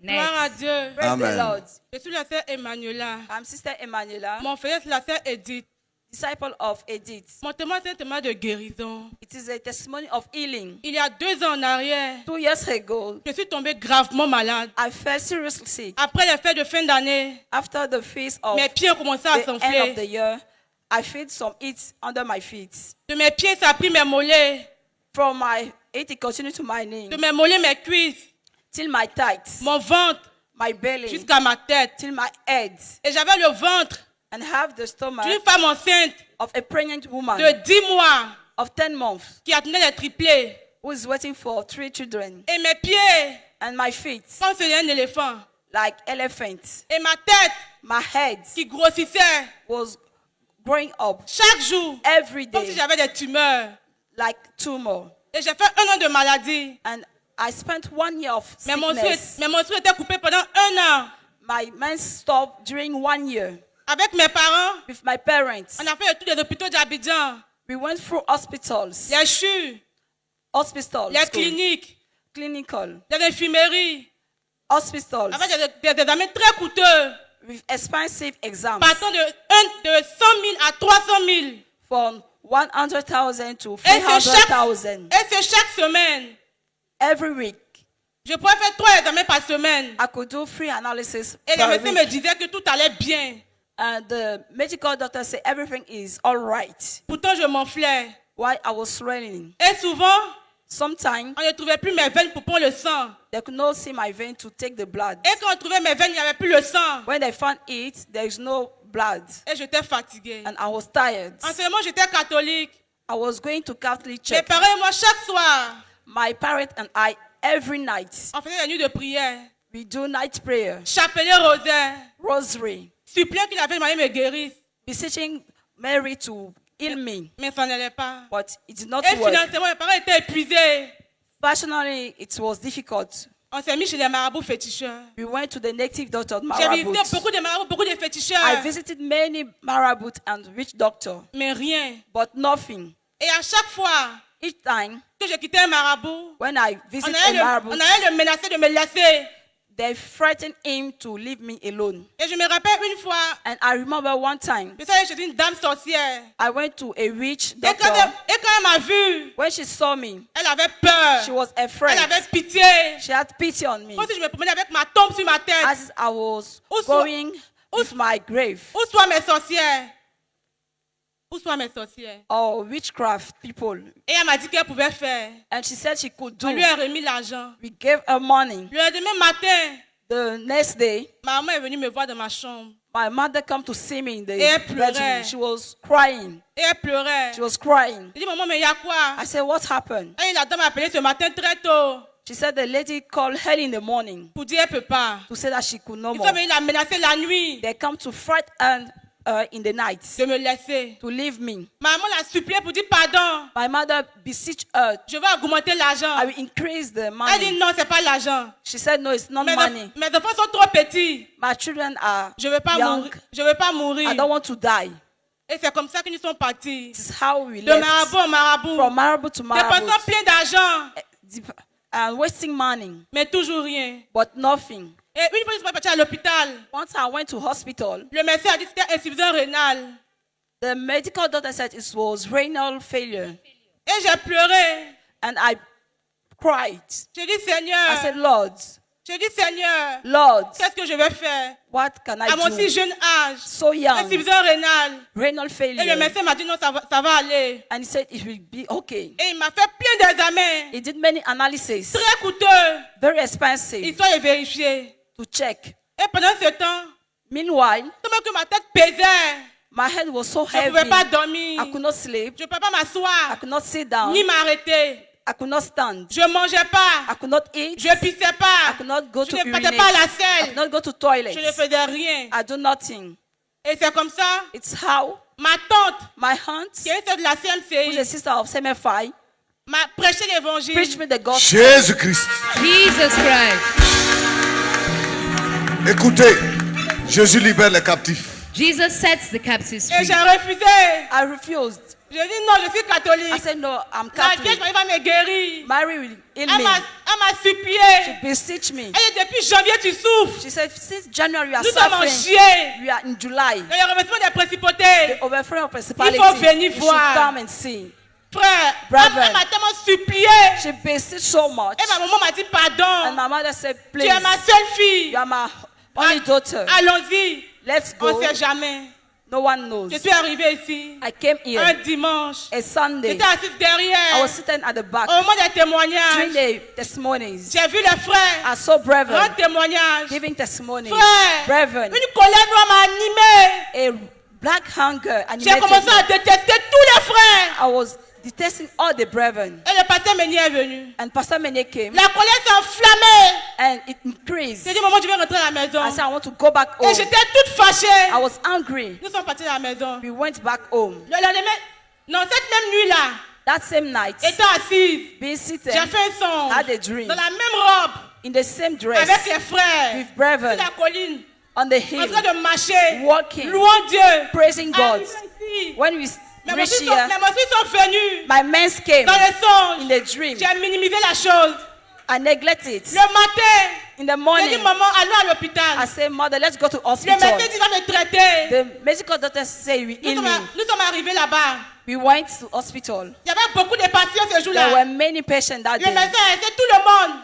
Gloire à Dieu. Praise Amen. the Lord. Je suis la sœur Emmanuela. I'm Sister Emmanuela, Mon frère, c'est la sœur Edith. disciple of Edith. Mon témoin, c'est un témoin de guérison. It is a testimony of healing. Il y a 2 ans en arrière, 2 years ago, je suis tombée gravement malade. I felt seriously sick. Après les fêtes de fin d'année, After the feast of mes pieds ont commencé à the end of s'enfler. the year, I felt some heat under my feet. De mes pieds, ça a pris mes mollets. From my head, it continued to my knee, De mes mollets, mes cuisses, till my thighs, mon ventre, my belly, jusqu'à ma tête. till my head, Et j'avais le ventre and have the stomach d'une femme enceinte of a pregnant woman de 10 mois of 10 months qui attendait les triplés. who is waiting for 3 children. Et mes pieds, And my feet, comme celui d'un éléphant. like elephants. Et ma tête My head qui grossissait was growing up chaque jour, every comme si day, j'avais des tumeurs. like tumor. Et j'ai fait 1 an de maladie. And I spent 1 year of Mes sickness. menstrues étaient coupées pendant 1 an. My mens stopped during 1 year. Avec mes parents, With my parents, on a fait tous les hôpitaux d'Abidjan, we went through hospitals, les CHU, hospitals, les school, cliniques, clinical, les infirmeries, hospitals, avec des examens très coûteux, with expensive exams, partant de 100 000 à 300 000. from 100,000 to Et c'est 300,000 chaque semaine. every week. Je pouvais faire 3 examens par semaine. I could do 3 analysis Et le per médecin me week. disait que tout allait bien. And the medical doctor said everything is all right. Pourtant, je m'enflais. While I was swelling, Et souvent, sometimes on ne trouvait plus mes veines pour prendre le sang. they could not see my vein to take the blood. Et quand on trouvait mes veines, il n'y avait plus le sang. When they found it, there is no blood. Et j'étais fatiguée. And I was tired. En ce moment, j'étais catholique. I was going to Catholic Mes church. parents et moi, chaque soir, My parent and I, every night, on faisait des nuits de prière. we do night prayer, Chapelet rosaire. rosary, Suppliant qu'il avait Marie me guérisse. beseeching Mary to heal me. Mais ça n'allait pas. But it did not Et work. financièrement, mes parents étaient épuisés. Personally, it was difficult. On s'est mis chez les marabouts féticheurs. We went to the native doctor J'ai visité Marabouts. beaucoup de marabouts, beaucoup de I féticheurs. visited many Marabouts and witch doctor, Mais rien. but nothing. Et à chaque fois Each time que je quittais un marabout, when I on visit a allait Marabout, le menacer de me laisser. they threatened him to leave me alone. Et je me rappelle une fois, And I remember one time, je suis allée chez une dame sorcière. I went to a witch Et quand doctor. elle m'a vue, When she saw me, elle avait peur. she was Elle afraid. avait pitié. She had pity on me. Comme si je me promenais avec ma tombe sur ma tête. As I was Où soit- going with my grave, Où soient mes sorcières? Où soient mes sorcières? or witchcraft people, Et elle m'a dit qu'elle pouvait faire. and she said she could do. On lui a remis l'argent. We gave her money. Le lendemain matin, The next day, ma maman est venue me voir dans ma chambre. my mother came to see me in the Et elle pleurait. bedroom. She was crying. Et elle pleurait. She was crying. J'ai dit, maman, mais il y a quoi? I said, what happened? Et la dame m'a appelé ce matin très tôt She said the lady called early in the morning pour dire qu'elle ne peut pas. to say that she could no Ils more. sont venus la menacer la nuit They come to frighten her in the night de me laisser. to leave me. Maman l'a supplié pour dire pardon. My mother beseeched her, Je vais augmenter l'argent. I will increase the Elle dit money. non, c'est pas l'argent. She said, no, it's not Mes, money. mes enfants sont trop petits. My children are Je veux pas young. mourir. Je veux pas mourir. I don't want to die. Et c'est comme ça qu'ils sont partis. This is how we De left. marabout en marabout. From Marabout to Marabout. Dépensant plein d'argent. And wasting money, Mais toujours rien. but nothing. Et une fois que je suis parti à l'hôpital, Once I went to hospital, le médecin a dit que c'était insuffisance rénale. the medical doctor said it was renal failure. Et j'ai pleuré. And I cried. J'ai dit, I said, Seigneur, Lord, Seigneur, Lord, qu'est-ce que je vais faire? what can I À mon si do? jeune âge, So young, insuffisance rénale. renal Et le failure. médecin m'a dit, non, ça va aller. And he said it will be okay. Et il m'a fait plein d'examens, He did many analyses, très coûteux, very expensive, histoire de vérifier. to check. Et pendant ce temps, Meanwhile, tellement que ma tête pesait, my head was so je ne pouvais heavy, pas dormir. I could not sleep, Je ne pouvais pas I m'asseoir, could not sit down, ni m'arrêter. I could not stand, Je ne mangeais I pas, could not eat, je ne pissais I pas, could not go je to ne urinate, partais pas à la I could selle, not go to toilet. je ne faisais rien. I do nothing. Et c'est comme ça, It's how ma tante, my aunt, qui est une sœur de la who's a CMCI, sister of CMFI, m'a prêché preached l'évangile. me the gospel. Jésus-Christ. Jesus Christ. Écoutez, Jésus libère les captifs. Jesus sets the captives Et free. j'ai refusé. I refused. Je dis non, je suis catholique. I said, no, I'm La Vierge Catholic. Marie va me guérir. Mary will heal Elle me. m'a She supplié. beseech me. Elle dit depuis janvier tu souffres. She said, since January you are Nous sommes en suffering. juillet. We are in July. Il y a le remerciement des principautés. The overflowing of principality. Il faut venir You should voir. come and see. Frère, Brethren. elle m'a tellement supplié. She beseeched so much. Et ma maman m'a dit And pardon. my mother said, Tu please, es ma seule fille. you are my only daughter. Allons-y. Let's On go. ne sait jamais. No one knows. Je suis arrivée ici I came un here dimanche. a Sunday. J'étais assise I derrière. was sitting at the back Au moment des during témoignages, the testimonies. j'ai vu les frères I saw brethren rendre témoignage. giving testimonies. Frère, Brethren, une colère noire m'a animé. a black hunger J'ai animated commencé à me. détester tous les frères. I was detesting all the brethren. Et le pasteur Meunier est venu. And Pastor Mene came La colère s'est enflammée. and it increased. J'ai dit, maman, je vais rentrer à la maison. I said, I want to go back Et home. j'étais toute fâchée. I was angry. Nous sommes partis à la maison. We went back home. Le lendemain, non, cette même nuit-là, That same night, étant assise, being seated j'ai fait un son. had a dream Dans la même robe, in the same dress avec les frères, with sur brethren la colline, on the en hill, train de marcher, walking, louant Dieu. praising God. Arrivé ici, When we mes reached messieurs here, sont venus my men came dans le songe. in the dream. J'ai minimisé la chose. I neglected it. Le matin, In the j'ai dit, morning, maman, allons à I l'hôpital. said, Mother, let's go to Le hospital. médecin dit, va me traiter. The medical doctor said, we Nous heal sommes, me. nous sommes arrivés là-bas. We went to hospital. Il y avait beaucoup de patients ce There jour-là. were many patients that Le day. médecin a aidé tout le monde.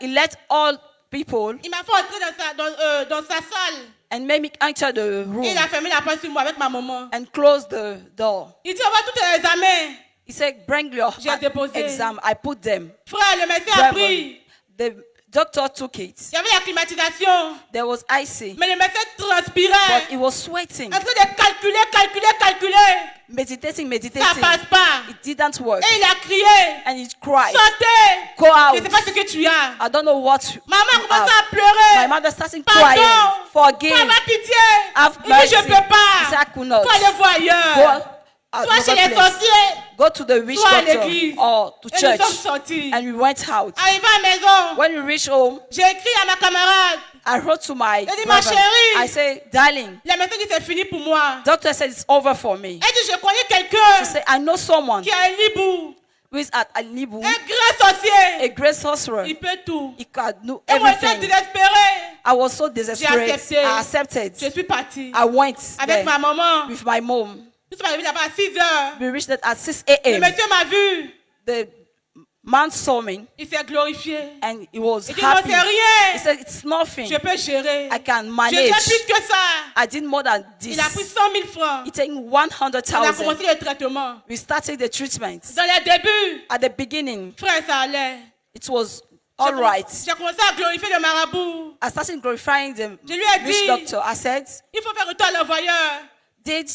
He let all people Il m'a fait entrer dans sa salle. and made me enter the Et room il a fermé la porte sur moi avec ma maman. and closed the door. Il dit, on va tous les examens. He said, bring your J'ai déposé. exam. I put them. Frère, le médecin a Brethren, pris. the doctor took it. Il y avait la climatisation. There was icy, Mais le médecin but transpirait. he was sweating, En train de calculer. meditating. Ça passe pas. It didn't work. Et il a crié. And he cried, Sortez. go Je ne sais out. pas ce que tu as. I don't know what Maman you commence have. à pleurer. My mother started Pardon. crying. Forgive. Maman, pitié. Have Il dit, je mercy. ne peux pas. He said, I could not. Faut aller voir Go ailleurs. Soit chez another les place. sorciers. Go to the witch Soit à doctor l'église. or to Et nous church. sommes sortis. And we went out. Arrivé à la maison, When we reached home, j'ai écrit à ma camarade. I wrote to my Il dit, ma brother. chérie. I said, darling, Le médecin dit, c'est fini pour moi. doctor said it's over for me. Elle dit, je connais She quelqu'un said, I know someone qui a un libou. who is at Alibu, Un grand sorcier. a great sorcerer. Il peut tout. He can do Et moi, j'étais everything. désespérée. I was so desperate. accepté. I accepted. Je suis partie. I went Avec there ma maman. with my mom. Nous sommes arrivés là-bas à 6 heures. We reached it at 6 Le a.m. monsieur m'a vu. The man saw me Il s'est glorifié. and he was Il dit, non, happy. c'est He rien. said, it's nothing. Je peux gérer. I can Je manage. gagne plus que ça. I did more than this. Il a pris 100 000 francs. He took On a 100,000. commencé le traitement. We started the treatment. Dans les débuts, At the beginning, frère, ça allait. it was all right. J'ai commencé à glorifier le marabout. I started glorifying the Je lui ai witch dit, doctor. I said, il faut faire retour à l'envoyeur. did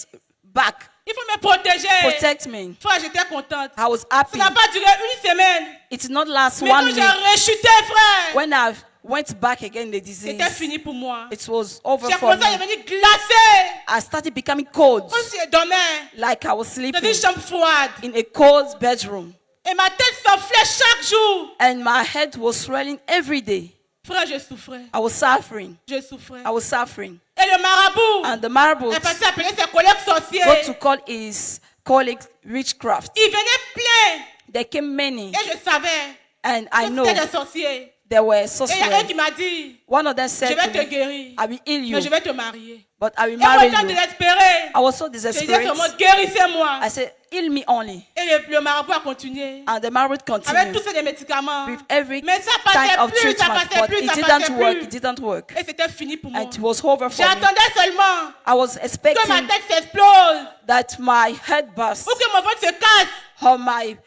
back, Il faut me protéger. protect me. Frère, j'étais contente. I was Ça happy. n'a pas duré une semaine. It did not last Mais quand 1 j'ai week. rechuté, frère, When I went back again, the disease, c'était fini pour moi. it was over J'ai for commencé à me. devenir glacée. I started becoming cold, Comme si je dormais like I was dans sleeping une chambre froide. in a cold bedroom. Et ma tête s'enflait chaque jour. And my head was swelling every day. Frère, je souffrais. I was suffering. Je souffrais. I was suffering. Et le marabout And the marble est passé à appeler ses collègues sorciers. got to call his colleague witchcraft. Il venait plein. There came many, Et je savais and I que know c'était des sorciers. there were Et il y a un sorcerers. qui m'a dit, One of them je said vais to te me, guérir. I will heal Mais je you, vais te marier. but I will Et moi, marry étant you. désespérée, I was so je disais desperate. seulement, guérissez-moi. I said, heal me only. Et le marabout a continué. And the marriage Avec continued tous ces médicaments. with every Mais ça kind passait of plus, ça treatment, passait but plus, it ça passait didn't work. plus. It didn't work. Et c'était fini pour moi. And it was over for me. J'attendais seulement I was que ma expecting tête s'explose that my head burst ou que mon ventre se casse. or my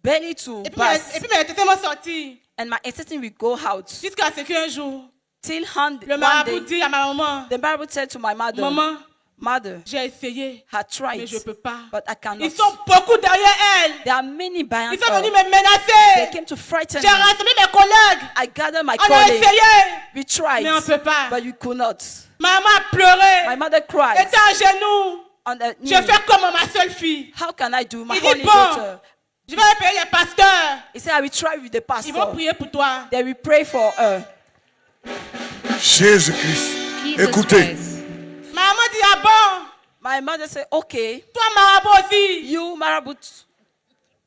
belly to Et puis burst, mes intestins m'ont sorti. and my intestine will go out. Jusqu'à ce qu'un jour, Till le one marabout day, dit à ma maman, the Bible said to my mother, maman, Mother, j'ai essayé, I mais tried, je ne peux pas. but I cannot. Ils sont beaucoup derrière elle. There are many behind Ils sont venus her. me They menacer. came to frighten J'ai me. rassemblé mes collègues. I gathered my On a colleagues. essayé, We tried, mais on ne peut pas. but you could not. Maman a pleuré. My mother cried Elle était à genoux. on the Je knee. fais comme ma seule fille. How can I do? My Il dit, only bon, daughter. je vais payer les pasteurs. He said, I will try with the Ils vont pastor. prier pour toi. They will pray for her. Jésus-Christ. Jesus Écoutez, Christ. Maman dit, ah bon, My mother said, okay, Toi, marabout aussi. you marabout,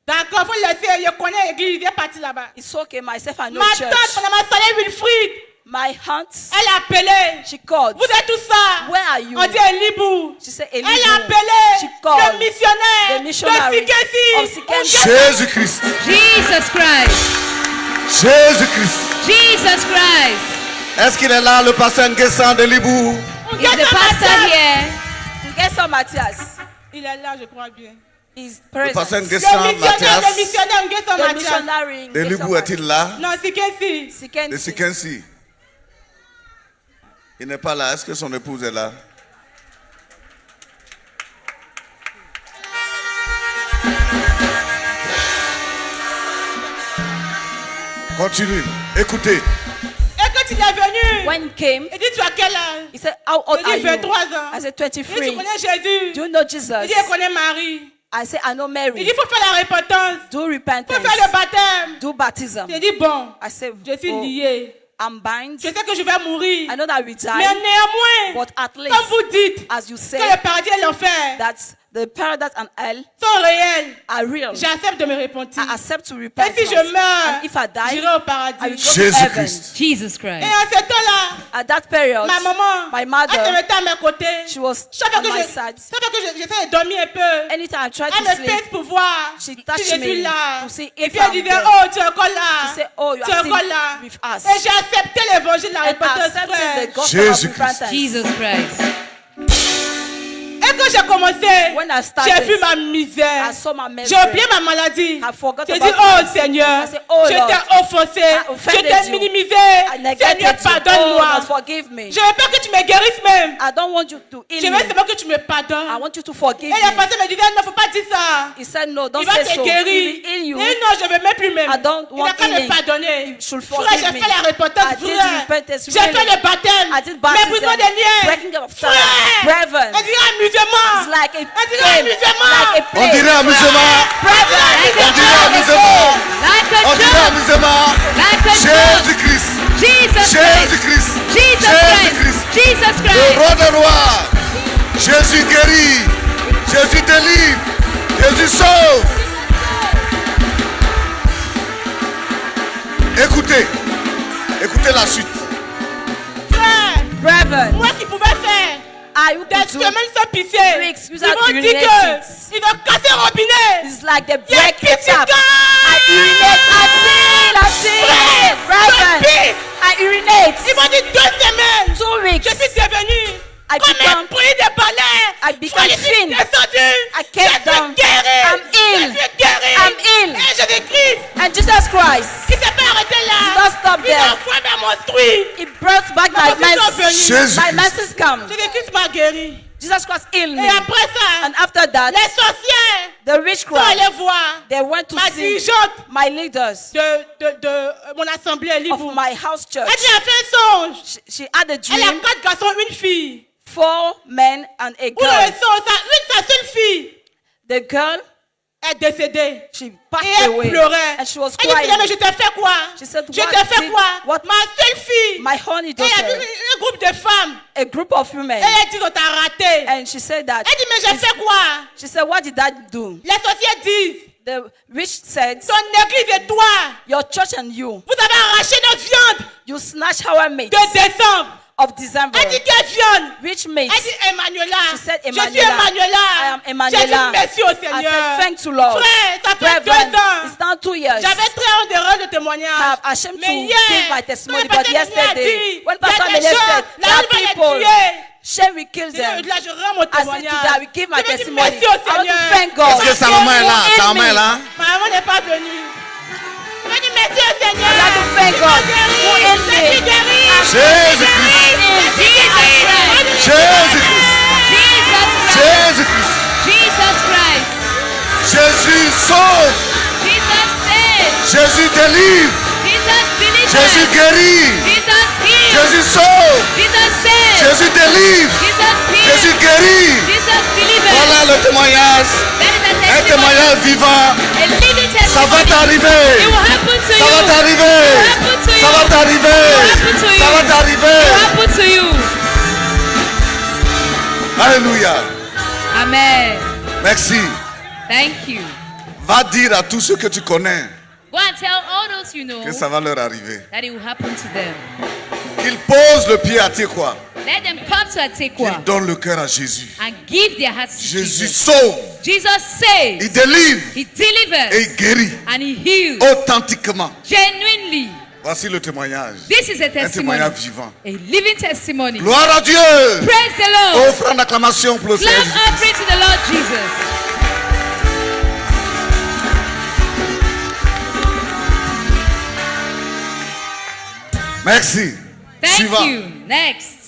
D'accord, faut le laisser. Je connais l'église, il est parti là-bas. it's okay, myself, I know Ma church. tante, pendant ma soirée Wilfried, My aunt, elle a appelé. she called. Vous êtes tout ça. Where are you? On dit Elibou. She said, Elle a Elibu. appelé She called le missionnaire the missionary de Sikesi. of Sikesi. Jésus-Christ. Jesus Christ. Jésus-Christ. Jesus Christ. Est-ce qu'il est là, le pasteur Nguessan de Libou? Is the pastor here? Nguessan Matthias Il est là, je crois bien. is Le pasteur present. Nguessan Le missionnaire Mathias Nguessan The Mathias. missionary de Libou est-il là? Non, Sikesi. De Sikensi. Sikensi. Il n'est pas là. Est-ce que son épouse est là? Continue. Écoutez. Et quand il est venu, When he came, il dit, tu as quel âge? he said, how old Il are dit you? 23 ans. I said, Il dit, tu 23. connais Jésus? Do you know Il Jesus? dit, je connais Marie. I said, I know Il Mary. dit, il faut faire la repentance. Do Il faut faire repentance. le baptême. Do baptism. J'ai dit, bon, I said, je suis oh, lié. I'm bound. Je sais que je vais mourir. I know that we Mais die, néanmoins, but at comme least, vous dites, as you que say, le paradis et l'enfer that the paradise and hell sont réels, are real. j'accepte de me repentir. I accept to Et repent. si je And meurs, if I die, j'irai au I will paradis. go to heaven. Jésus-Christ. Jesus Et Christ. en ce temps-là, At that period, ma maman, my elle se mother, mettait à mes côtés. she was Chaque fois on que my je- side. chaque fois que j'essaie de dormir un peu, Anytime I try elle to me sleep, pèse pour voir she si je touched suis me là. to see Et if puis elle I'm disait, there. oh, tu es encore là. She said, oh, you Tu es are encore still là. with us. Et j'ai accepté l'évangile de la And repentance, accepted the frère. gospel of Jésus-Christ. repentance. Jesus Christ. Et quand j'ai commencé, When I j'ai started, vu ma misère. I saw my J'ai misery. oublié ma maladie. I forgot J'ai dit, about oh my Seigneur, I said, oh, je Lord, t'ai offensé, I je offended t'ai you. minimisé. I neglected Seigneur, you. Oh, pardonne-moi. Lord, forgive me. Je veux pas que tu me guérisses même. I don't want you to Je heal veux me. seulement que tu me I pardonnes. want you to forgive Et le me. pasteur me disait, non, faut pas dire ça. He said, no, don't Il va say te so. He guérir. will heal you. Et non, je veux même plus même. I don't Il a want qu'à me healing. pardonner. You should Frère, forgive j'ai me. fait la repentance, I did frère. repentance, J'ai fait really. le baptême. I did Mais baptism. brisement des liens. Breaking of Frère. ties. Brethren. On dirait amusement. It's like a On dirait game. amusement. Like a On play. dirait amusement. Brethren. On dirait amusement. Like a On dirait joke. amusement. Like a joke. Jésus-Christ. Jesus Christ. Jésus-Christ. Jesus Jésus-Christ. Christ. Jesus Le Christ. roi des rois. Jésus guérit. Jésus délivre. Jésus sauve. Écoutez. Écoutez la suite. Frère, Brethren. moi qui pouvais faire You des could do. semaines sans pitié. Weeks Ils without m'ont dit urinating. que ils ont cassé le robinet. It's like they Il y a break pitié the tap. I urinate. Frère, Brethren. je pisse. I urinate. Ils m'ont dit 2 semaines. 2 weeks. Je suis devenu I comme un become- bruit de balai. I become Je suis thin. descendu. I came Je suis down. guéri. I'm ill. Je suis guéri. I'm ill. Et Jésus-Christ, And Jesus Christ, qui s'est pas arrêté là. Did not stop Il there. a envoyé vers mon fruit. He brought back my Comment ils sont venus? message. Jésus. My message come. Jésus-Christ m'a guéri. Jesus Christ healed Et me. après ça, And after that, les sorcières the sont witchcraft, allées voir they went to ma see dirigeante my leaders de mon assemblée of libre. my house church. Elle dit, elle a fait un songe. She had a Elle a dream, 4 garçons, une fille. 4 men and a Pour le girl. son, sa seule fille The girl, est décédée. she Et passed elle away. pleurait. And she was Elle dit, crying. mais je t'ai fait quoi? She said, Je what t'ai fait did- quoi? what- Ma seule fille. My honey Et elle a vu daughter, un groupe de femmes. a group of women. Et elle dit, on t'a raté. And she said that. Elle dit, mais j'ai fait quoi? She said, what did that do? Les sorcières disent, The witch said, ton église et toi, your church and you, vous avez arraché notre viande you snatched our meat de décembre. of December. Elle dit, quelle viande? Which meat? Elle dit, Emmanuela. She said, Je suis Emmanuela. Emmanuela. I am Emmanuela. J'ai dit, merci au I Seigneur. said, thanks to Lord. Frère, ça fait Brethren, 2 ans. it's now 2 years. J'avais très honte de rendre le témoignage. I'm ashamed to Mais give hier, my testimony, quand le but pasteur Denis a yesterday, dit, when il y a Pastor des Mele gens, said, la there are honte va les people, tuer. shame will kill Là, them. je rends mon I said témoignage. today, I will give my Je vais dire testimony. merci au I want to Seigneur. thank God. Est-ce que sa maman est là? Sa maman est là? Ma maman n'est pas venue. Je vais dire merci au Seigneur. I want to thank Tu God m'as guéri. who healed Je suis me. guéri. Jésus-Christ. Jésus-Christ. Jésus-Christ. Jesus Christ. Jésus sauve. Jesus saved. Jésus délivre. Jesus delivered. Jésus guérit. Jesus healed. Jésus sauve. Jesus saved. Jésus délivre. Jesus healed. Jésus guérit. Jesus delivered. Voilà le témoignage. That is a Un testimony. témoignage vivant. A living Ça va testimony. t'arriver. It will happen to Ça you. va t'arriver. It will happen to you. Ça va t'arriver. It will happen to you. Ça va t'arriver. It will happen to you. Alléluia. Amen. Merci. Thank you. Va dire à tous ceux que tu connais Go and tell all those you know que ça va leur arriver. that it will happen to them. Qu'ils posent le pied à Tekwa. Let them come to Atekwa Qu'ils donnent le cœur à Jésus. and give their hearts to Jésus Jesus. sauve, Jesus saves, il délivre He et delivers, il guérit and He heals authentiquement. genuinely. Voici le témoignage. This is a Un testimony, témoignage vivant. a living testimony. Gloire à Dieu. Praise the Lord. Offrande d'acclamation pour le Seigneur Clap Jésus. offering to the Lord Jesus. Merci. Thank Suivant. you. Next.